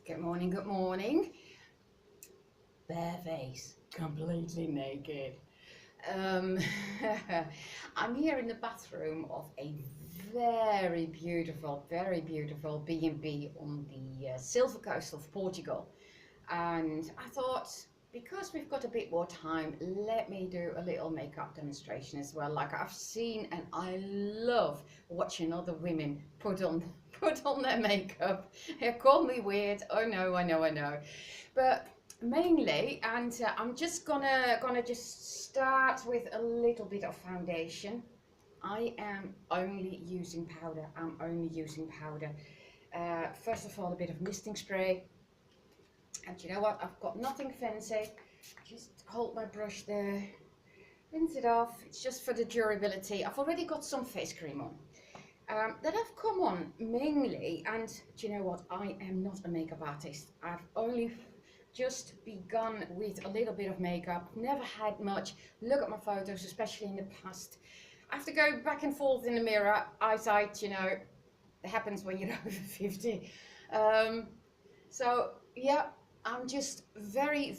Good morning, good morning. Bare face, completely naked. Um, I'm here in the bathroom of a very beautiful B&B on the Silver Coast of Portugal. And I thought, because we've got a bit more time, let me do a little makeup demonstration as well. Like I've seen, and I love watching other women put on put on their makeup. It called me weird. Oh no, I know. But mainly, and I'm just gonna just start with a little bit of foundation. I am only using powder. I'm only using powder. First of all, a bit of misting spray. And you know what? I've got nothing fancy. Just hold my brush there, rinse it off. It's just for the durability. I've already got some face cream on that I've come on mainly. And do you know what? I am not a makeup artist. I've only just begun with a little bit of makeup. Never had much. Look at my photos, especially in the past. I have to go back and forth in the mirror. Eyesight, you know, it happens when you're over 50. So yeah, I'm just very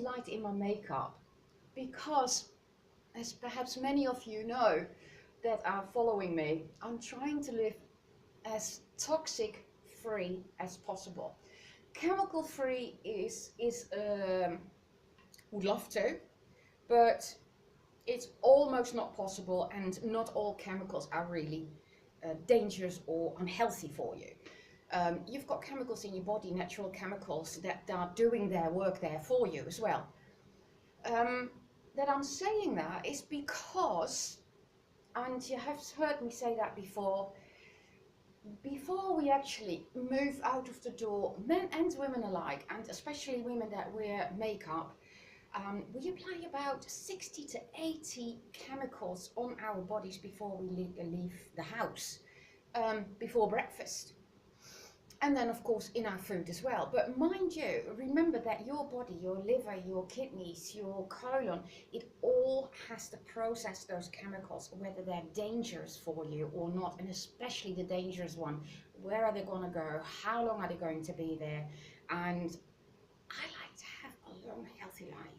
light in my makeup because, as perhaps many of you know that are following me, I'm trying to live as toxic free as possible. Chemical free is would love to, but it's almost not possible, and not all chemicals are really dangerous or unhealthy for you. You've got chemicals in your body, natural chemicals that are doing their work there for you as well. That I'm saying that is because, and you have heard me say that before we actually move out of the door, men and women alike, and especially women that wear makeup, we apply about 60 to 80 chemicals on our bodies before we leave the house, before breakfast. And then of course in our food as well. But mind you, remember that your body, your liver, your kidneys, your colon, it all has to process those chemicals, whether they're dangerous for you or not, and especially the dangerous one. Where are they going to go? How long are they going to be there? And I like to have a long, healthy life.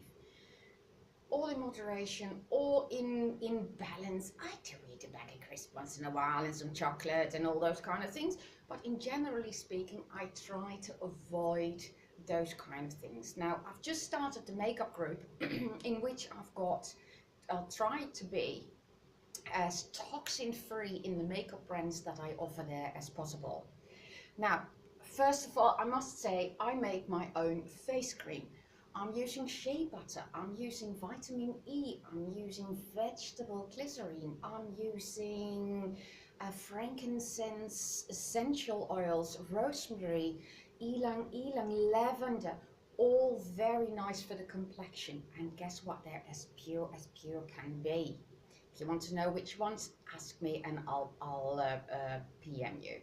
All in moderation, all in balance. I do eat a bag of crisps once in a while and some chocolate and all those kind of things, but in generally speaking, I try to avoid those kind of things. Now, I've just started the makeup group in which I'll try to be as toxin free in the makeup brands that I offer there as possible. Now, first of all, I must say I make my own face cream. I'm using shea butter, I'm using vitamin E, I'm using vegetable glycerine, I'm using frankincense essential oils, rosemary, ylang ylang, lavender, all very nice for the complexion. And guess what? They're as pure can be. If you want to know which ones, ask me and I'll PM you.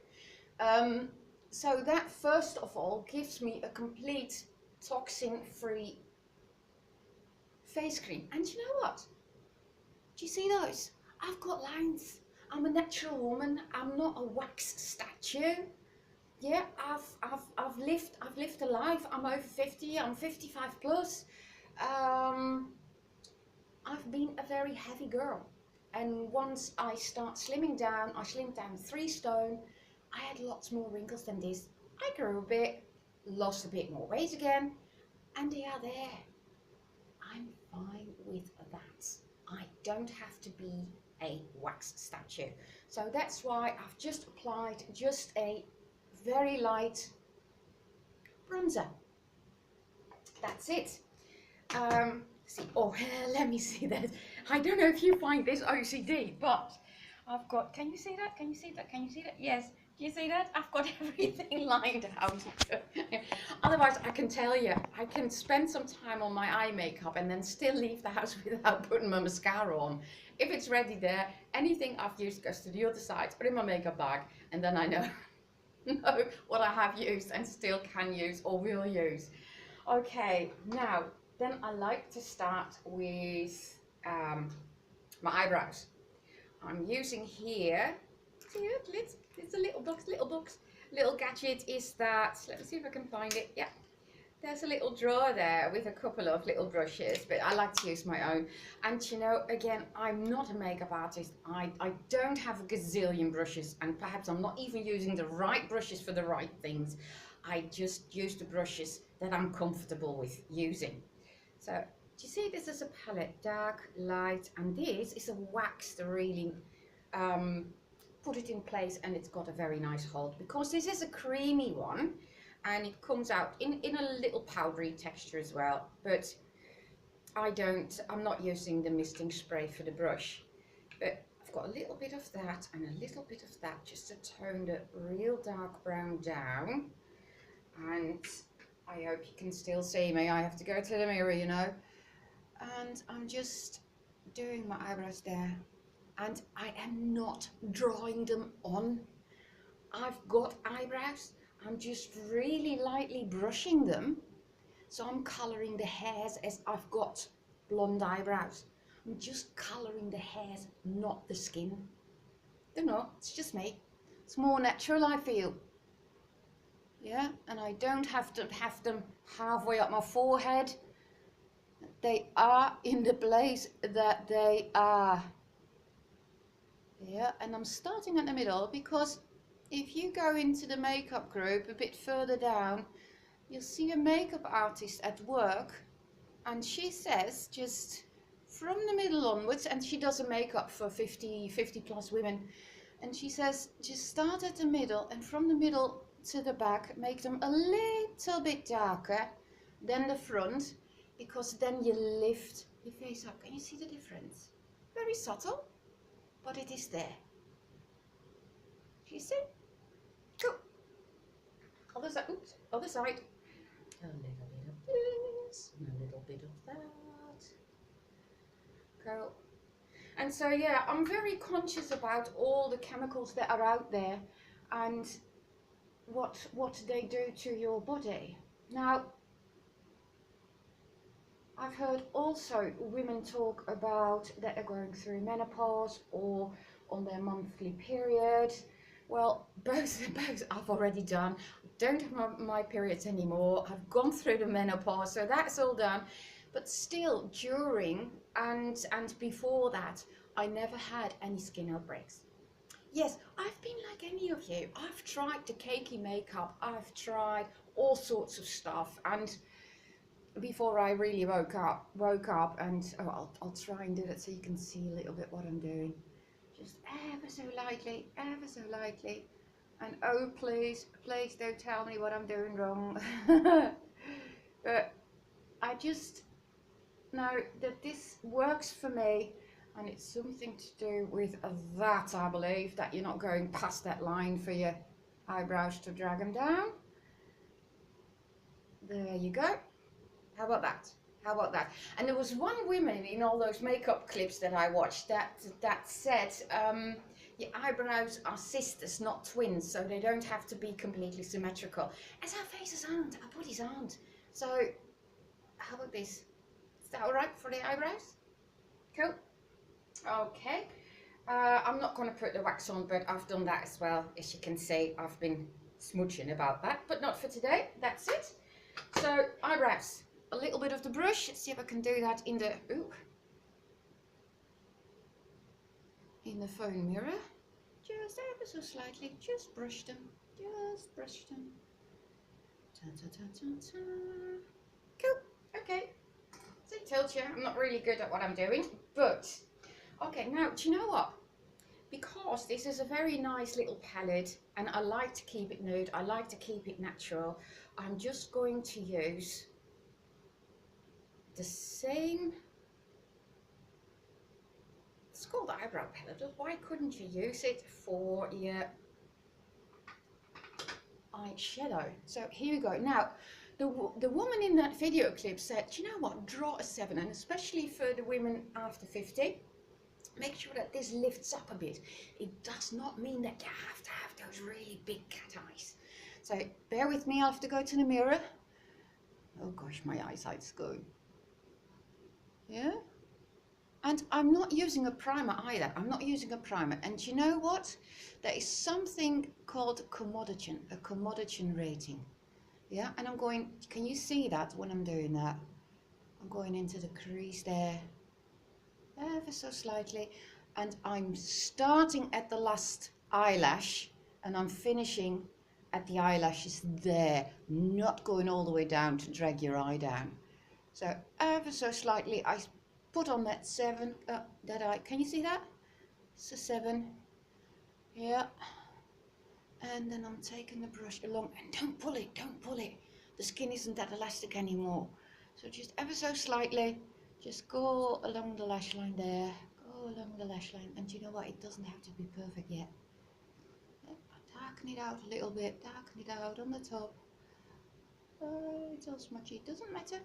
So that first of all gives me a complete toxin-free face cream. And you know what? Do you see those? I've got lines. I'm a natural woman. I'm not a wax statue. Yeah, I've lived a life. I'm over 50. I'm 55 plus. I've been a very heavy girl. And once I start slimming down, I slimmed down 3 stone. I had lots more wrinkles than this. I grew a bit, lost a bit more weight again, and they are there. I'm fine with that. I don't have to be a wax statue. So that's why I've just applied just a very light bronzer. That's it. See, oh, let me see that. I don't know if you find this OCD, but I've got, can you see that? Can you see that? Can you see that? Yes. Do you see that? I've got everything lined out. Otherwise, I can tell you, I can spend some time on my eye makeup and then still leave the house without putting my mascara on. If it's ready there, anything I've used goes to the other side, put in my makeup bag, and then I know what I have used and still can use or will use. Okay, now, then I like to start with my eyebrows. I'm using here, see it, it's a little box, little gadget is that, let me see if I can find it. Yeah, there's a little drawer there with a couple of little brushes, but I like to use my own. And you know, again, I'm not a makeup artist. I don't have a gazillion brushes, and perhaps I'm not even using the right brushes for the right things. I just use the brushes that I'm comfortable with using. So, do you see this is a palette, dark, light, and this is a wax to really put it in place, and it's got a very nice hold because this is a creamy one and it comes out in a little powdery texture as well. But I'm not using the misting spray for the brush, but I've got a little bit of that and a little bit of that just to tone the real dark brown down. And I hope you can still see me. I have to go to the mirror, you know. And I'm just doing my eyebrows there, and I am not drawing them on. I've got eyebrows, I'm just really lightly brushing them, so I'm colouring the hairs as I've got blonde eyebrows. I'm just colouring the hairs, not the skin. Don't know, it's just me. It's more natural, I feel. Yeah, and I don't have to have them halfway up my forehead. They are in the place that they are. Yeah, and I'm starting at the middle because if you go into the makeup group a bit further down, you'll see a makeup artist at work, and she says just from the middle onwards, and she does a makeup for 50 plus women, and she says just start at the middle, and from the middle to the back make them a little bit darker than the front, because then you lift your face up. Can you see the difference? Very subtle, but it is there. You see? Cool. Other side. Oops. Other side. A little bit of this and a little bit of that. Cool. And so yeah, I'm very conscious about all the chemicals that are out there and what they do to your body. Now, I've heard also women talk about that they're going through menopause or on their monthly period. Well, both I've already done. I don't have my periods anymore. I've gone through the menopause, so that's all done. But still, during and before that, I never had any skin outbreaks. Yes, I've been like any of you. I've tried the cakey makeup. I've tried all sorts of stuff, and before I really woke up and I'll try and do it so you can see a little bit what I'm doing. Just ever so lightly, and oh please don't tell me what I'm doing wrong. But I just know that this works for me, and it's something to do with that, I believe, that you're not going past that line for your eyebrows to drag them down. There you go. How about that? How about that? And there was one woman in all those makeup clips that I watched that said, your eyebrows are sisters, not twins, so they don't have to be completely symmetrical. As our faces aren't, our bodies aren't. So, how about this? Is that all right for the eyebrows? Cool. Okay. I'm not going to put the wax on, but I've done that as well. As you can see, I've been smooching about that, but not for today. That's it. So, eyebrows. A little bit of the brush. Let's see if I can do that in the phone mirror. Just ever so slightly. Just brush them. Just brush them. Ta ta ta ta ta. Cool. Okay. So I told you I'm not really good at what I'm doing, but okay. Now, do you know what? Because this is a very nice little palette, and I like to keep it nude. I like to keep it natural. I'm just going to use the same, it's called eyebrow palette. Why couldn't you use it for your eyeshadow? So here we go. Now, the woman in that video clip said, you know what, draw a 7, and especially for the women after 50, make sure that this lifts up a bit. It does not mean that you have to have those really big cat eyes. So bear with me, I'll have to go to the mirror. Oh gosh, my eyesight's going. Yeah? And I'm not using a primer either. I'm not using a primer. And you know what? There is something called a commodity rating. Yeah, and I'm going, can you see that when I'm doing that? I'm going into the crease there, ever so slightly. And I'm starting at the last eyelash and I'm finishing at the eyelashes there, not going all the way down to drag your eye down. So ever so slightly, I put on that 7, that eye. Can you see that? It's a 7. Yeah. And then I'm taking the brush along, and don't pull it, don't pull it. The skin isn't that elastic anymore. So just ever so slightly, just go along the lash line there, go along the lash line. And you know what? It doesn't have to be perfect yet. Darken it out a little bit, darken it out on the top. It's all smudgy, it doesn't matter,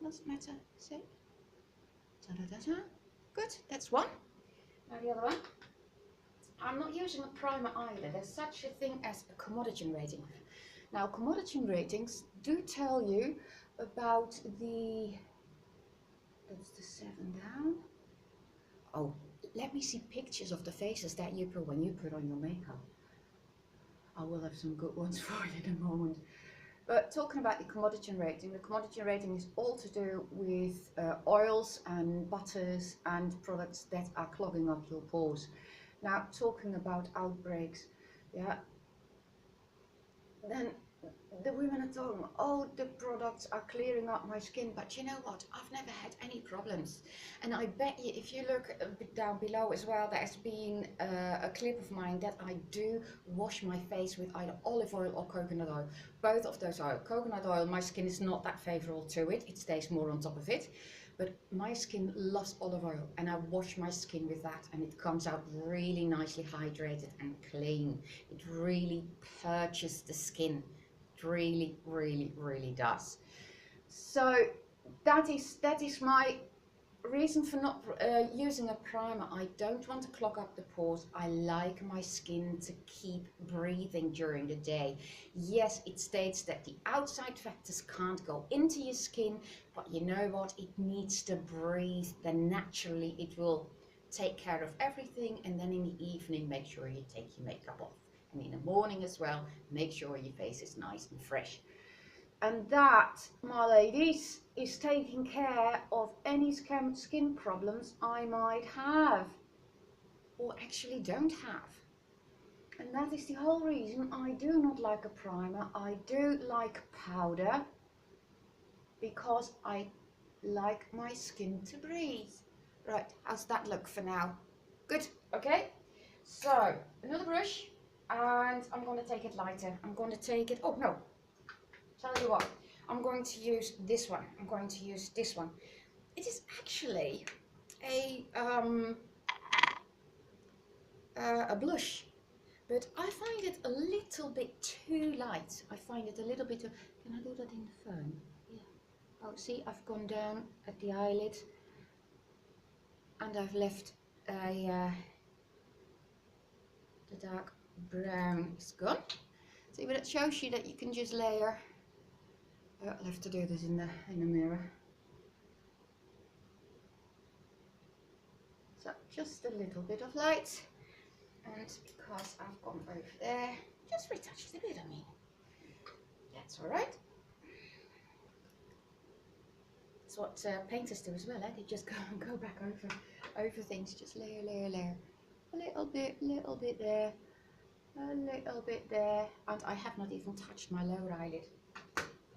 doesn't matter. See? Da-da-da-da. Good, that's one. Now the other one. I'm not using a primer either. There's such a thing as a commodity rating. Now, commodity ratings do tell you about the, that's the 7 down. Oh, let me see pictures of the faces that you put when you put on your makeup. I will have some good ones for you in a moment. But talking about the commodity rating is all to do with oils and butters and products that are clogging up your pores. Now, talking about outbreaks, yeah, then the women are talking, oh, the products are clearing up my skin, but you know what? I've never had any problems. And I bet you, if you look a bit down below as well, there's been a clip of mine that I do wash my face with either olive oil or coconut oil. Both of those oil. Coconut oil, my skin is not that favorable to it. It stays more on top of it. But my skin loves olive oil, and I wash my skin with that, and it comes out really nicely hydrated and clean. It really purges the skin. It really, really, really does. So that is my reason for not using a primer. I don't want to clog up the pores. I like my skin to keep breathing during the day. Yes, it states that the outside factors can't go into your skin, but you know what? It needs to breathe. Then naturally it will take care of everything. And then in the evening, make sure you take your makeup off. And in the morning as well, make sure your face is nice and fresh. And that, my ladies, is taking care of any skin problems I might have, or actually don't have. And that is the whole reason I do not like a primer. I do like powder, because I like my skin to breathe. Right, how's that look for now? Good, okay. So, another brush, and I'm going to take it lighter. I'm going to take it, oh no, tell you what, I'm going to use this one. I'm going to use this one. It is actually a blush, but I find it a little bit too light. I find it a little bit too, can I do that in the phone? Yeah. Oh, see, I've gone down at the eyelid, and I've left a, the dark brown is gone. See, but it shows you that you can just layer. I'll have to do this in the mirror. So just a little bit of light, and because I've gone over there, just retouch the bit of me. That's all right. That's what painters do as well. They just go back over things, just layer, layer, layer. A little bit there, a little bit there, and I have not even touched my lower eyelid.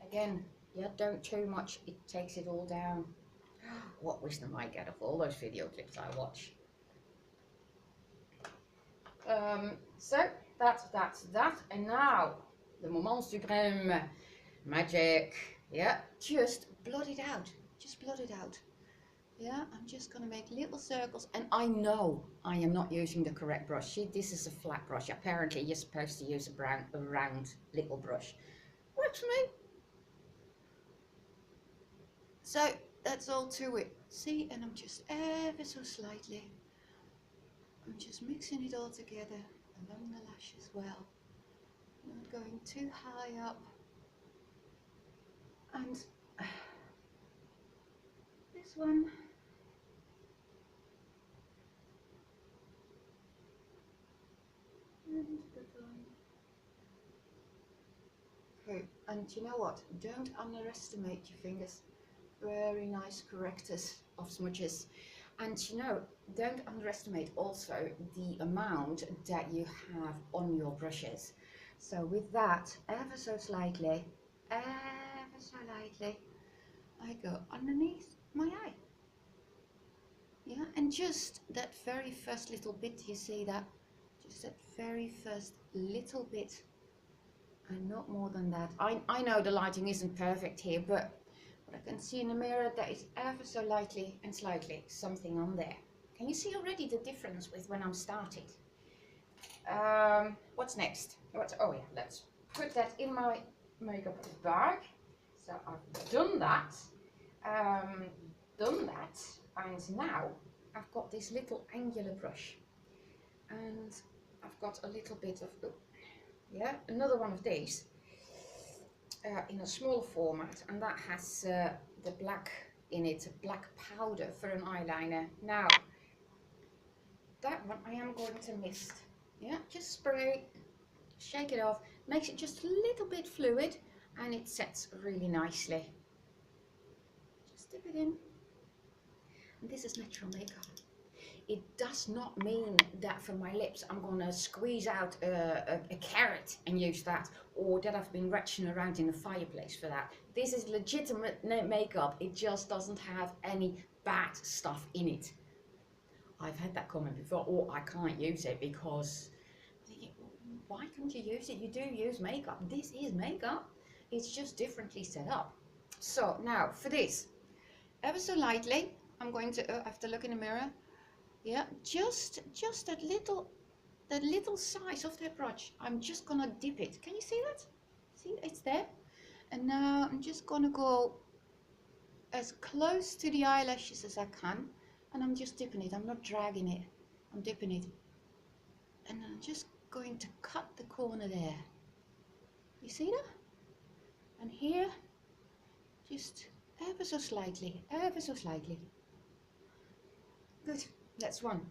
Again, yeah, don't too much. It takes it all down. What wisdom I get of all those video clips I watch. So that's that, and now the moment supreme, magic. Yeah, just blot it out. Just blot it out. Yeah, I'm just gonna make little circles, and I know I am not using the correct brush. See, this is a flat brush. Apparently, you're supposed to use a round little brush. Works for me. So that's all to it. See, and I'm just ever so slightly. I'm just mixing it all together along the lash as well. Not going too high up. And this one, And you know what? Don't underestimate your fingers. Very nice correctors of smudges. And you know, don't underestimate also the amount that you have on your brushes. So with that, ever so slightly, I go underneath my eye. Yeah, and just that very first little bit, you see that? Just that very first little bit, and not more than that. I know the lighting isn't perfect here, but what I can see in the mirror, there is ever so lightly and slightly something on there. Can you see already the difference with when I'm starting? What's next? Oh yeah, let's put that in my makeup bag. So I've done that, and now I've got this little angular brush, and I've got a little bit of, oh, yeah, another one of these in a smaller format, and that has the black in it, black powder for an eyeliner. Now, that one I am going to mist. Yeah, just spray, shake it off, makes it just a little bit fluid, and it sets really nicely. Just dip it in. And this is natural makeup. It does not mean that for my lips I'm gonna squeeze out a carrot and use that, or that I've been retching around in the fireplace for that. This is legitimate makeup. It just doesn't have any bad stuff in it. I've had that comment before, or I can't use it because, why can't you use it? You do use makeup. This is makeup. It's just differently set up. So now for this, ever so lightly, I'm going to, I have to look in the mirror. Yeah, just that little size of that brush. I'm just gonna dip it. Can you see that? See, it's there. And now I'm just gonna go as close to the eyelashes as I can, and I'm just dipping it. I'm not dragging it. I'm dipping it, and I'm just going to cut the corner there. You see that? And here, just ever so slightly, ever so slightly. Good. That's one.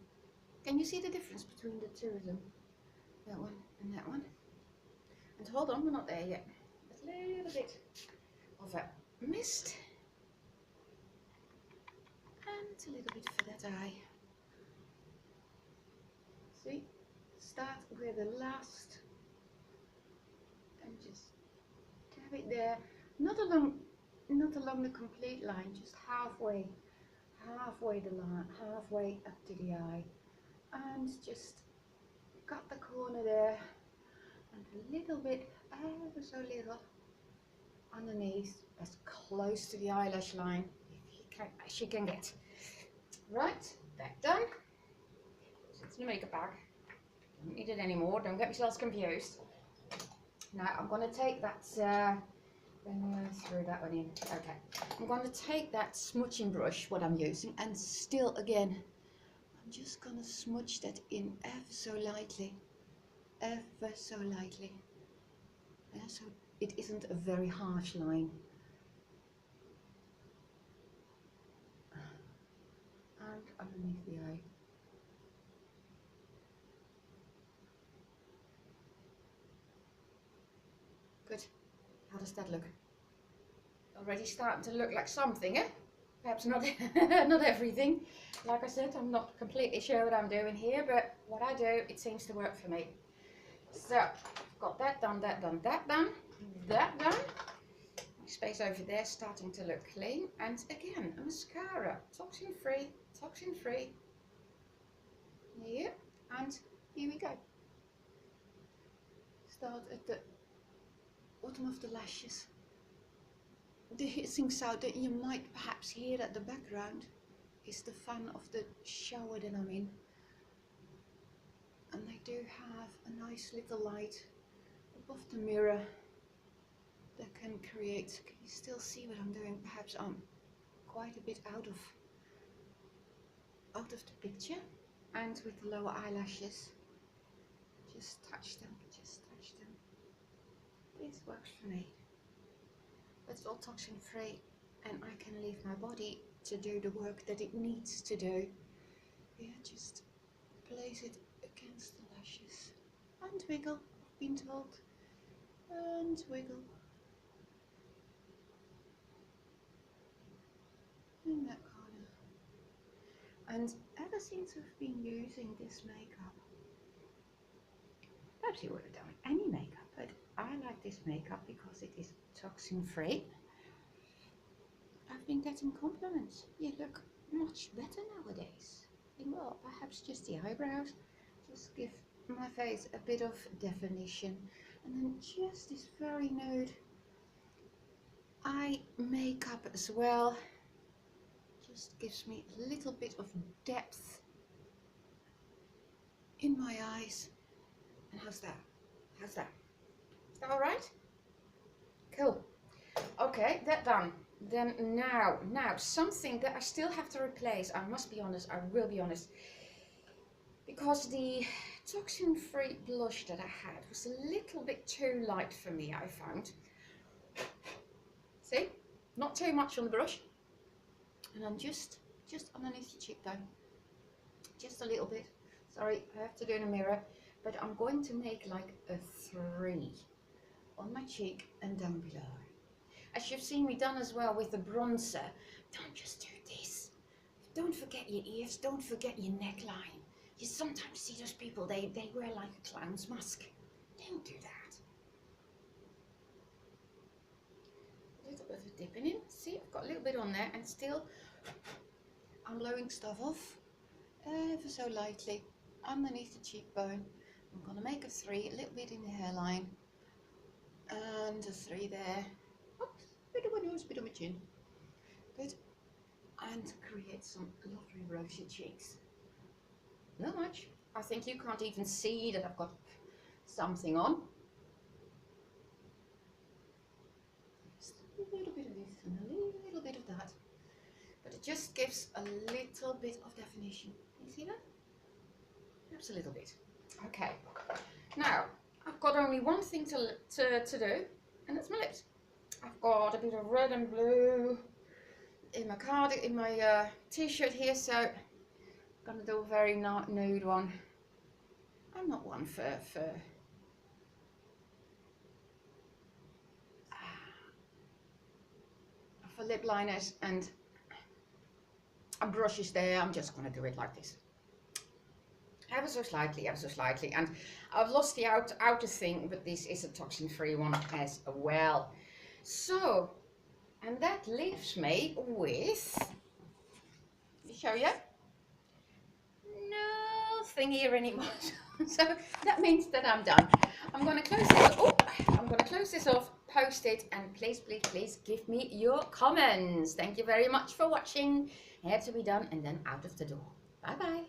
Can you see the difference between the two of them? That one and that one. And hold on, we're not there yet. A little bit of a mist. And a little bit for that eye. See? Start with the last. And just dab it there. Not along the complete line, just halfway the line, halfway up to the eye. And just cut the corner there. And a little bit, ever so little, underneath, as close to the eyelash line as you can get. Right, that done. It's in the makeup bag. Don't need it anymore. Don't get yourselves confused. Now I'm going to take that. Throw that one in. Okay. I'm going to take that smudging brush, what I'm using, and still again, I'm just going to smudge that in ever so lightly. Ever so lightly. Yeah, so it isn't a very harsh line. And underneath the eye. Good. How does that look? Already starting to look like something, eh? Perhaps not, not everything. Like I said, I'm not completely sure what I'm doing here, but what I do, it seems to work for me. So, I've got that done, that done, that done, that done. My space over there starting to look clean. And again, a mascara, toxin free, toxin free. Yeah, and here we go. Start at the bottom of the lashes. The hissing sound that you might perhaps hear at the background is the fan of the shower that I'm in. And they do have a nice little light above the mirror that can create, can you still see what I'm doing? Perhaps I'm quite a bit out of the picture. And with the lower eyelashes, just touch them, just touch them. This works for me. It's all toxin free, and I can leave my body to do the work that it needs to do. Yeah, just place it against the lashes and wiggle, I've been told, and wiggle, And ever since I've been using this makeup, perhaps you would have done any makeup, but I like this makeup because it is toxin free. I've been getting compliments. You look much better nowadays. Well, perhaps just the eyebrows. Just give my face a bit of definition. And then just this very nude eye makeup as well. Just gives me a little bit of depth in my eyes. And how's that? How's that? Is that all right? Cool. Okay, that done. Then now something that I still have to replace. I must be honest, I will be honest. Because the toxin-free blush that I had was a little bit too light for me, I found. See? Not too much on the brush. And I'm just underneath your cheekbone. Just a little bit. Sorry, I have to do it in a mirror. But I'm going to make like a 3 on my cheek and down below. As you've seen me done as well with the bronzer, don't just do this. Don't forget your ears, don't forget your neckline. You sometimes see those people, they wear like a clown's mask. Don't do that. A little bit of dipping in. See, I've got a little bit on there and still I'm blowing stuff off ever so lightly underneath the cheekbone. I'm going to make a 3, a little bit in the hairline and a 3 there. Oops, bit of my nose, bit of my chin. Good. And create some lovely rosy cheeks. Not much. I think you can't even see that I've got something on. Just a little bit of this and a little bit of that. But it just gives a little bit of definition. You see that? Perhaps a little bit. Okay. Now, I've got only one thing to do, and that's my lips. I've got a bit of red and blue in my t-shirt here, so I'm gonna do a very nude one. I'm not one for lip liners and brushes there. I'm just gonna do it like this. Ever so slightly, and I've lost the outer thing, but this is a toxin-free one as well. So, and that leaves me with, let me show you, nothing here anymore. So that means that I'm done. I'm going to close this. Oh, I'm going to close this off, post it, and please, please, please give me your comments. Thank you very much for watching. Hair to be done, and then out of the door. Bye bye.